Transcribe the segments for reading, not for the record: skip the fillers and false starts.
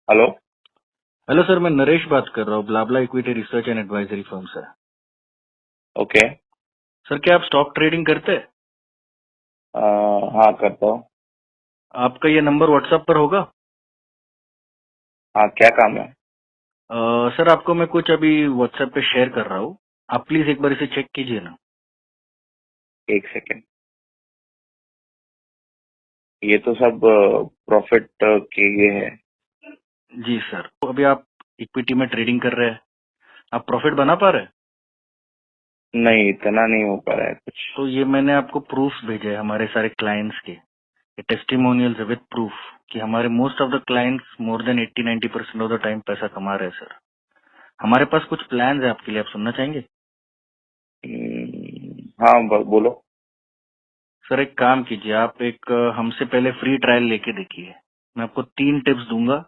Hello. Hello sir, मैं नरेश बात कर रहा हूँ blah blah equity research and advisory firm से। ओके। सर, क्या आप स्टॉक ट्रेडिंग करते हैं? हाँ करता हूँ। आपका ये नंबर व्हाट्सएप पर होगा? हाँ क्या काम है? सर, आपको मैं कुछ अभी व्हाट्सएप पे शेयर कर रहा हूँ। आप प्लीज एक बार इसे चेक कीजिए ना। एक सेकेंड। ये तो सब प्रॉफिट के ये है। जी सर, तो अभी आप इक्विटी में ट्रेडिंग कर रहे हैं, आप प्रॉफिट बना पा रहे हैं? नहीं, इतना नहीं हो पा रहा है कुछ। तो ये मैंने आपको प्रूफ भेजे हैं हमारे सारे क्लाइंट्स के, टेस्टिमोनियल्स विद प्रूफ कि हमारे most of the clients more than 80-90% of the time पैसा कमा रहे हैं सर। हमारे पास कुछ प्लान है आपके लिए, आप सुनना चाहेंगे? हाँ बोलो। सर, एक काम कीजिए, आप एक हमसे पहले फ्री ट्रायल लेके देखिए। मैं आपको 3 टिप्स दूंगा।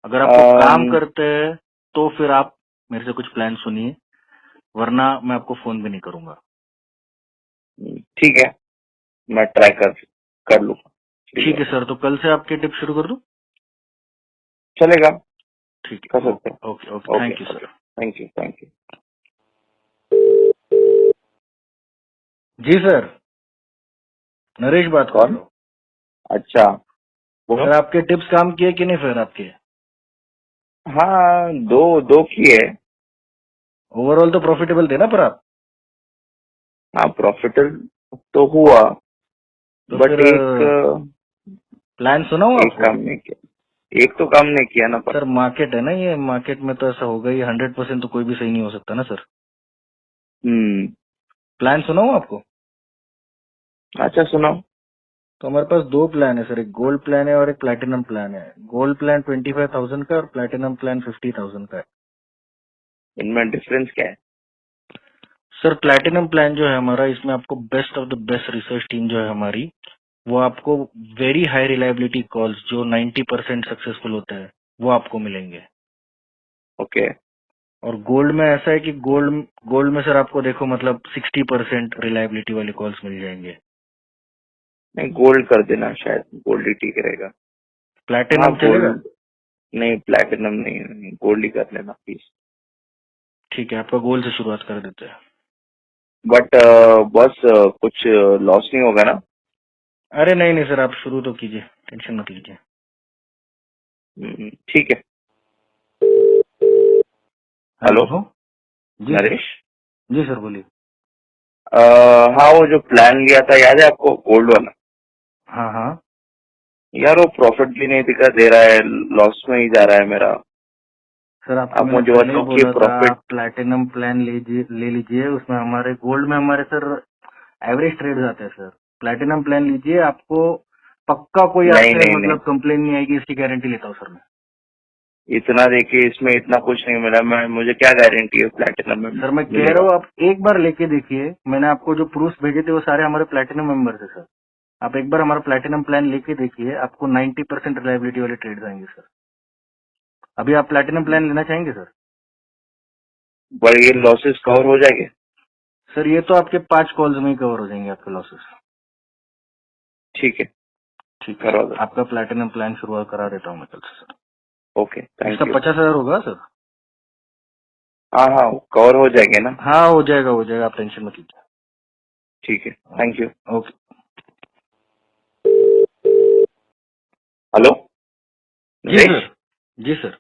अगर आपको काम अम, करते हैं तो फिर आप मेरे से कुछ प्लान सुनिए, वरना मैं आपको फोन भी नहीं करूंगा। ठीक है, मैं ट्राई कर लूंगा। फ्री ठीक है वाला सर, तो कल से आपके टिप्स शुरू कर दूं? चलेगा। ठीक कर है, सकते ओके ओके ओके, हैं। Okay thank you okay, sir. Thank you thank you. जी सर, नरेश बात कर कौन? रहा हूँ। अच्छा, बोलो। सर, आपके टिप्स काम किए कि नहीं फिर आपके? हाँ, दो दो की है। ओवरऑल तो प्रॉफिटेबल थे ना पर आप? हाँ, प्रॉफिटेबल तो हुआ, तो बट फिर प्लान सुनाऊं एक आपको? काम नहीं किया। एक तो काम नहीं किया ना पर। सर, मार्केट है ना, ये मार्केट में तो ऐसा होगा ही, 100% तो कोई भी सही नहीं हो सकता ना सर। हम्म। प्लान सुनाऊं आपको? अच्छा सुनाओ। तो हमारे पास 2 प्लान है सर, एक गोल्ड प्लान है और एक प्लैटिनम प्लान है। गोल्ड प्लान 25,000 का और प्लैटिनम प्लान 50,000 का है। इनमें डिफरेंस क्या है? सर, प्लैटिनम प्लान जो है हमारा, इसमें आपको best of the best research team जो है हमारी, वो आपको वेरी हाई रिलायबिलिटी कॉल्स जो 90% सक्सेसफुल होता है वो आपको मिलेंगे। ओके। और गोल्ड में ऐसा है कि गोल्ड गोल्ड में सर आपको देखो मतलब 60% रिलायबिलिटी वाले कॉल्स मिल जाएंगे। नहीं, गोल्ड कर देना, शायद गोल्ड ही ठीक रहेगा। हाँ प्लैटिनम चलेगा? गोल्ड। नहीं, प्लैटिनम नहीं, गोल्ड ही कर लेना प्लीज। ठीक है, आपका गोल्ड से शुरुआत कर देते हैं। बट बस कुछ लॉस नहीं होगा ना? अरे नहीं नहीं सर, आप शुरू तो कीजिए, टेंशन मत लीजिए। ठीक है। हेलो। हेलो। जी सर। नरेश। जी सर, बोलिए। हाँ, वो जो प्लान लिया था याद है आपको, गोल्ड वाला? हाँ हाँ। यार वो प्रॉफिट भी नहीं दिखा दे रहा है, लॉस में ही जा रहा है मेरा। सर, आपको आप मैंने मुझे पहले ही बताओ कि बोला था प्रॉफिट। आप प्लैटिनम प्लान ले लीजिए। उसमें हमारे गोल्ड में हमारे सर एवरेज ट्रेड्स आते हैं सर। प्लैटिनम प्लान लीजिए, आपको पक्का कोई नहीं आपसे नहीं नहीं, मतलब कंप्लेन नहीं आएगी, इसकी गारंटी लेता हूँ सर मैं। इतना देखिए, इसमें इतना कुछ नहीं मिला। मैं मुझे क्या गारंटी है प्लैटिनम में सर, मैं कह रहा मिलेगा? हूँ आप एक बार लेके देखिए। मैंने आपको जो प्रूफ भेजे थे वो सारे हमारे प्लैटिनम मेंबर्स है सर। आप एक बार हमारा प्लैटिनम प्लान लेके देखिए, आपको 90% रिलायबिलिटी वाले ट्रेड्स आएंगे सर। अभी आप प्लैटिनम प्लान लेना चाहेंगे सर? पर ये लॉसेस कवर हो जाएंगे? सर, ये तो आपके 5 कॉल्स में ही कवर हो जाएंगे आपके लॉसेस। ठीक है, ठीक है करवा सर, दो। आपका प्लैटिनम प्लान शुरुआत करा देता हूँ मैं कल से सर। ओके, इसका थैंक यू। 50,000 होगा सर? हाँ हाँ, कवर हो जाएंगे ना? हाँ, हो जाएगा हो जाएगा, आप टेंशन मत लीजिए। ठीक है, थैंक यू। ओके। हेलो जी नरेश। सर। जी सर।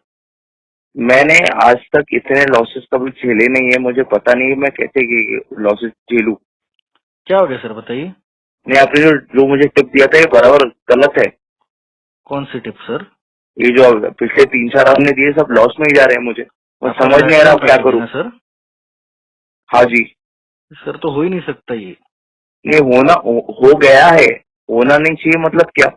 मैंने आज तक इतने लॉसेस कभी झेले नहीं है, मुझे पता नहीं है मैं कैसे लॉसेस झेलूं। क्या हो गया सर, बताइए। नहीं, आपने जो मुझे टिप दिया था ये बराबर गलत है। कौन सी टिप सर? ये जो पिछले 3-4 आपने दिए सब लॉस में ही जा रहे हैं मुझे। मैं आपका समझ नहीं आ रहा प्लैटिनम अब क्या पैकेज है करूं। ना सर? हाँ जी। सर, तो हो ही नहीं सकता ये। ये हो गया है। होना नहीं चाहिए मतलब क्या?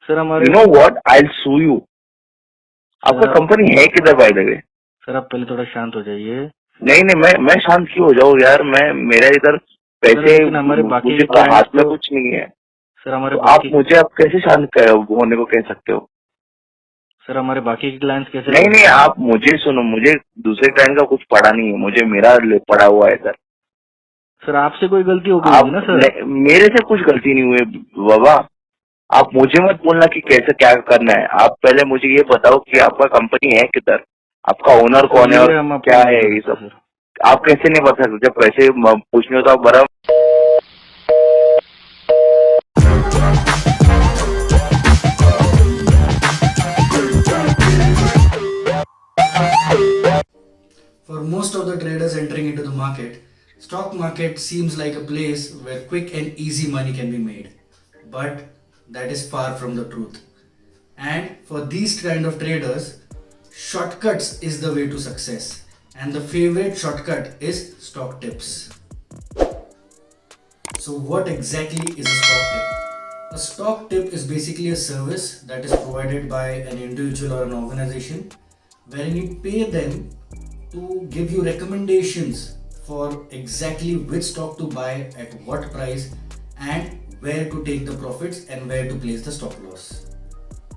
सर यू हमारे no what, I will sue you. Sir आपका आप कंपनी है किधर बाय द वे? सर आप पहले थोड़ा शांत हो जाइए। नहीं नहीं, मैं शांत क्यों हो जाऊँ यार? मैं मेरा इधर सर, पैसे, लेकिन हमारे बाकी के मुझे क्लाइंट्स हाथ में तो कुछ नहीं है। सर हमारे तो आप बाकी मुझे अब कैसे शांत होने को कह सकते हो? सर हमारे बाकी के क्लाइंट्स कैसे नहीं रहेंगे नहीं, सर आप हमारे? मुझे सुनो, मुझे दूसरे क्लाइंट का कुछ पड़ा नहीं है, मुझे मेरा पड़ा हुआ है सर। सर, आपसे कोई गलती हो गई होगी आप ना सर? मेरे से कुछ गलती नहीं हुई बाबा। आप मुझे मत बोलना कि कैसे क्या करना है, आप पहले मुझे ये बताओ कि आपका कंपनी है किधर, आपका ओनर सर कौन है और ये हम आपको क्या नहीं है बता ये सकते सब। सर। आप कैसे नहीं बता सकते, जब पैसे पूछने हो तो आप बड़ा। For most of the traders entering into the market, stock market seems like a place where quick and easy money can be made. But that is far from the truth. And for these kind of traders, shortcuts is the way to success. And the favorite shortcut is stock tips. So what exactly is a stock tip? A stock tip is basically a service that is provided by an individual or an organization wherein you pay them to give you recommendations for exactly which stock to buy at what price and where to take the profits and where to place the stop loss.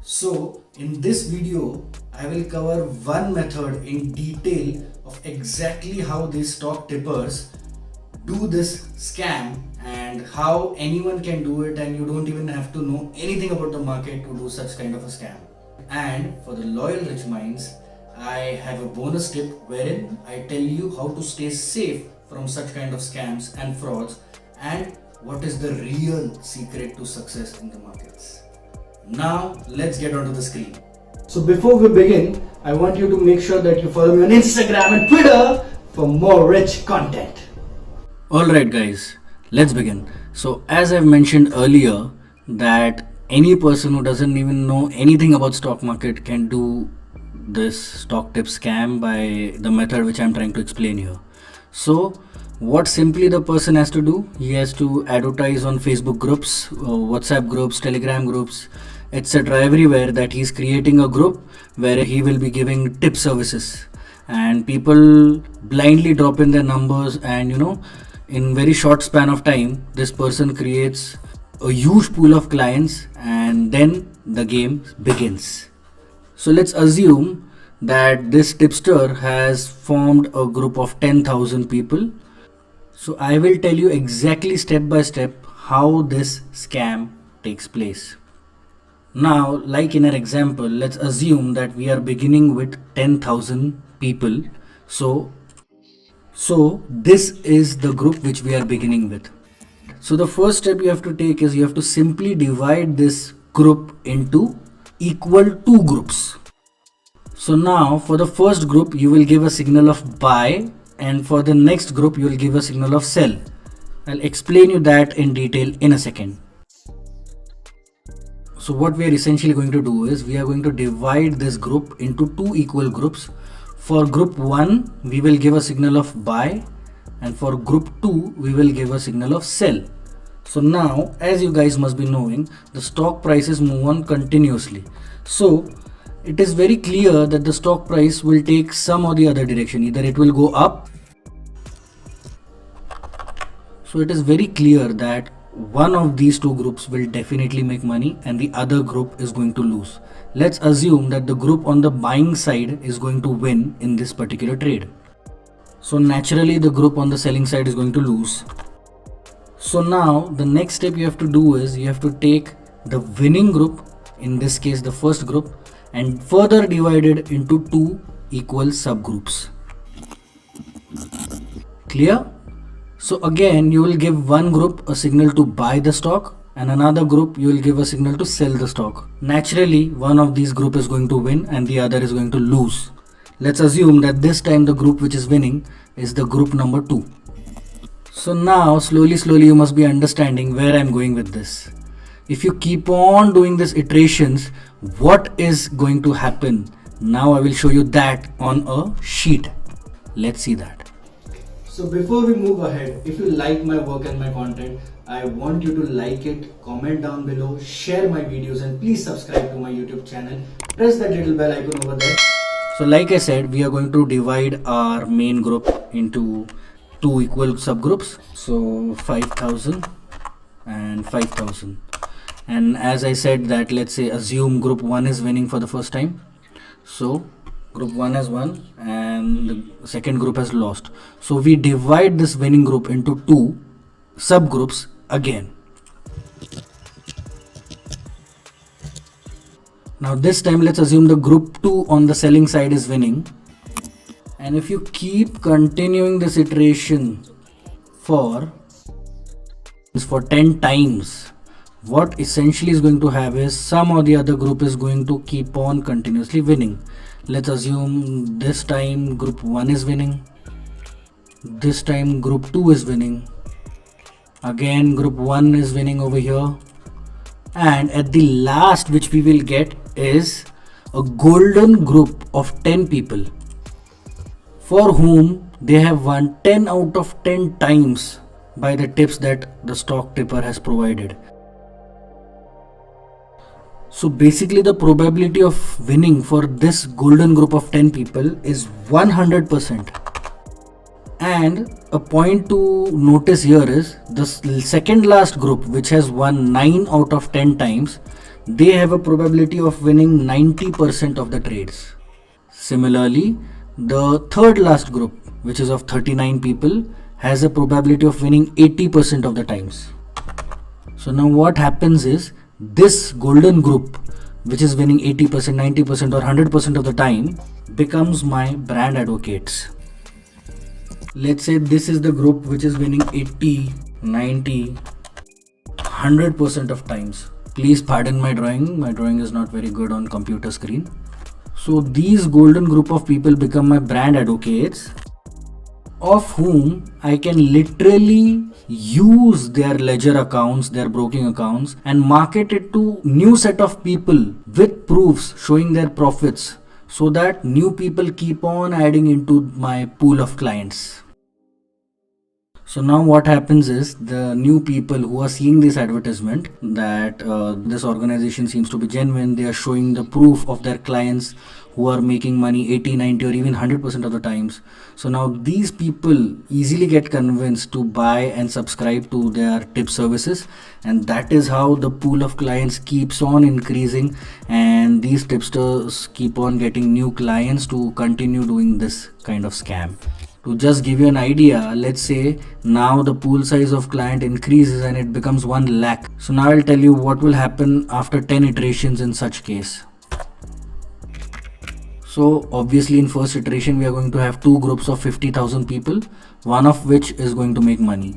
So in this video I will cover one method in detail of exactly how these stock tippers do this scam and how anyone can do it, and you don't even have to know anything about the market to do such kind of a scam. And for the loyal rich minds, I have a bonus tip wherein I tell you how to stay safe from such kind of scams and frauds and what is the real secret to success in the markets. Now let's get onto the screen. So before we begin, I want you to make sure that you follow me on Instagram and Twitter for more rich content. Alright guys, let's begin. So as I've mentioned earlier that any person who doesn't even know anything about stock market can do this stock tip scam by the method which I'm trying to explain here. So what simply the person has to do, he has to advertise on Facebook groups, WhatsApp groups, Telegram groups, etc. everywhere that he's creating a group where he will be giving tip services, and people blindly drop in their numbers, and in very short span of time this person creates a huge pool of clients and then the game begins. So let's assume that this tipster has formed a group of 10,000 people. So I will tell you exactly step by step how this scam takes place. Now, like in our example, let's assume that we are beginning with 10,000 people. So this is the group which we are beginning with. So the first step you have to take is you have to simply divide this group into equal two groups. So now for the first group you will give a signal of buy, and for the next group you will give a signal of sell. I'll explain you that in detail in a second. So what we are essentially going to do is we are going to divide this group into two equal groups. For group 1 we will give a signal of buy, and for group 2 we will give a signal of sell. So now, as you guys must be knowing, the stock prices move on continuously. So it is very clear that the stock price will take some or the other direction. Either it will go up. So it is very clear that one of these two groups will definitely make money and the other group is going to lose. Let's assume that the group on the buying side is going to win in this particular trade. So naturally the group on the selling side is going to lose. So now the next step you have to do is you have to take the winning group, in this case the first group, and further divide it into two equal subgroups. Clear? So again you will give one group a signal to buy the stock and another group you will give a signal to sell the stock. Naturally one of these group is going to win and the other is going to lose. Let's assume that this time the group which is winning is the group number 2. So now slowly you must be understanding where I'm going with this. If you keep on doing these iterations, what is going to happen? Now I will show you that on a sheet. Let's see that. So before we move ahead, if you like my work and my content, I want you to like it, comment down below, share my videos, and please subscribe to my YouTube channel. Press that little bell icon over there. So like I said, we are going to divide our main group into two equal subgroups. So 5,000 and 5,000. And as I said that, let's say assume group 1 is winning for the first time. So group 1 has won and the second group has lost. So we divide this winning group into two subgroups again. Now this time let's assume the group 2 on the selling side is winning, and if you keep continuing this iteration for 10 times, what essentially is going to have is some or the other group is going to keep on continuously winning. Let's assume this time group 1 is winning, this time group 2 is winning, again group 1 is winning over here, and at the last which we will get is a golden group of 10 people for whom they have won 10 out of 10 times by the tips that the stock tipper has provided. So basically the probability of winning for this golden group of 10 people is 100%. And a point to notice here is the second last group, which has won 9 out of 10 times, they have a probability of winning 90% of the trades. Similarly, the third last group, which is of 39 people, has a probability of winning 80% of the times. So now what happens is, this golden group, which is winning 80%, 90% or 100% of the time, becomes my brand advocates. Let's say this is the group which is winning 80, 90, 100% of times. Please pardon my drawing is not very good on computer screen. So these golden group of people become my brand advocates, of whom I can literally use their ledger accounts, their broking accounts, and market it to new set of people with proofs showing their profits, so that new people keep on adding into my pool of clients. So now what happens is, the new people who are seeing this advertisement that this organization seems to be genuine, they are showing the proof of their clients who are making money 80, 90 or even 100% of the times. So now these people easily get convinced to buy and subscribe to their tip services, and that is how the pool of clients keeps on increasing, and these tipsters keep on getting new clients to continue doing this kind of scam. To just give you an idea, let's say now the pool size of client increases and it becomes 1 lakh. So now I'll tell you what will happen after 10 iterations in such case. So obviously in first iteration we are going to have 2 groups of 50,000 people, one of which is going to make money.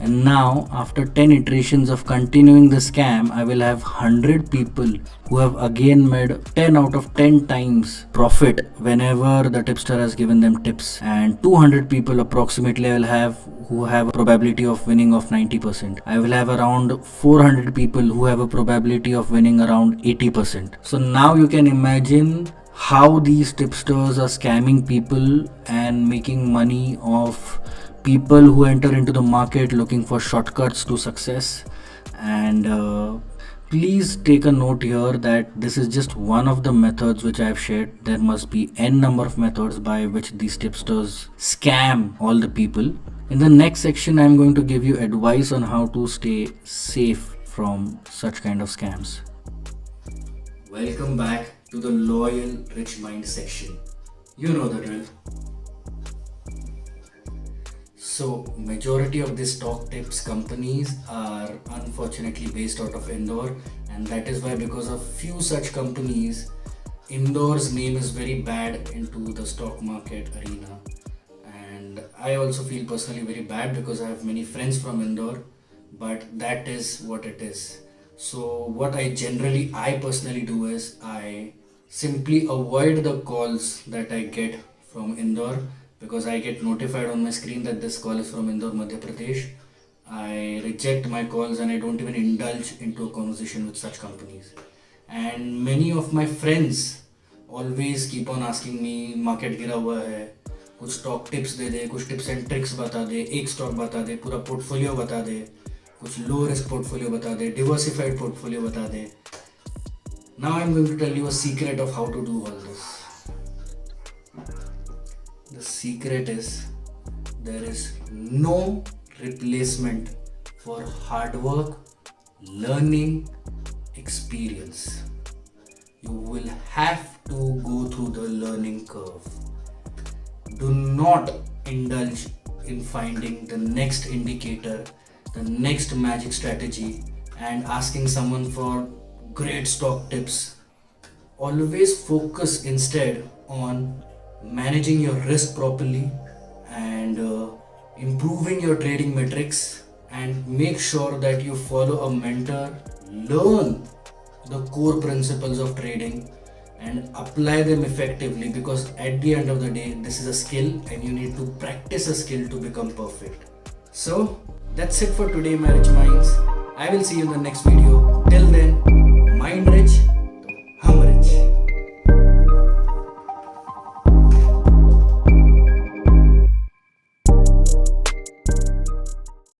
And now after 10 iterations of continuing the scam, I will have 100 people who have again made 10 out of 10 times profit whenever the tipster has given them tips, and 200 people approximately I will have who have a probability of winning of 90%. I will have around 400 people who have a probability of winning around 80%. So now you can imagine how these tipsters are scamming people and making money off people who enter into the market looking for shortcuts to success. And please take a note here that this is just one of the methods which I have shared. There must be n number of methods by which these tipsters scam all the people. In the next section, I am going to give you advice on how to stay safe from such kind of scams. Welcome back to the Loyal Rich Mind section. You know the drill. So majority of these stock tips companies are unfortunately based out of Indore, and that is why, because of few such companies, Indore's name is very bad into the stock market arena. And I also feel personally very bad because I have many friends from Indore, but that is what it is. So what I personally do is I simply avoid the calls that I get from Indore, because I get notified on my screen that this call is from Indore, Madhya Pradesh. I reject my calls and I don't even indulge into a conversation with such companies. And many of my friends always keep on asking me, market गिरा हुआ है, कुछ stock tips दे दे, कुछ tips and tricks बता दे, एक stock बता दे, पूरा portfolio बता दे, कुछ लो रिस्क पोर्टफोलियो बता दे, डिवर्सिफाइड पोर्टफोलियो बता दे. Now I'm going to tell you a secret of how to do all this. The secret is, there is no replacement for hard work, learning, experience. You will have to go through the learning curve. Do not indulge in finding the next indicator, the next magic strategy, and asking someone for great stock tips always focus instead on managing your risk properly and improving your trading metrics, and make sure that you follow a mentor, learn the core principles of trading and apply them effectively, because at the end of the day this is a skill and you need to practice a skill to become perfect. So that's it for today, Marriage Minds. I will see you in the next video. Till then,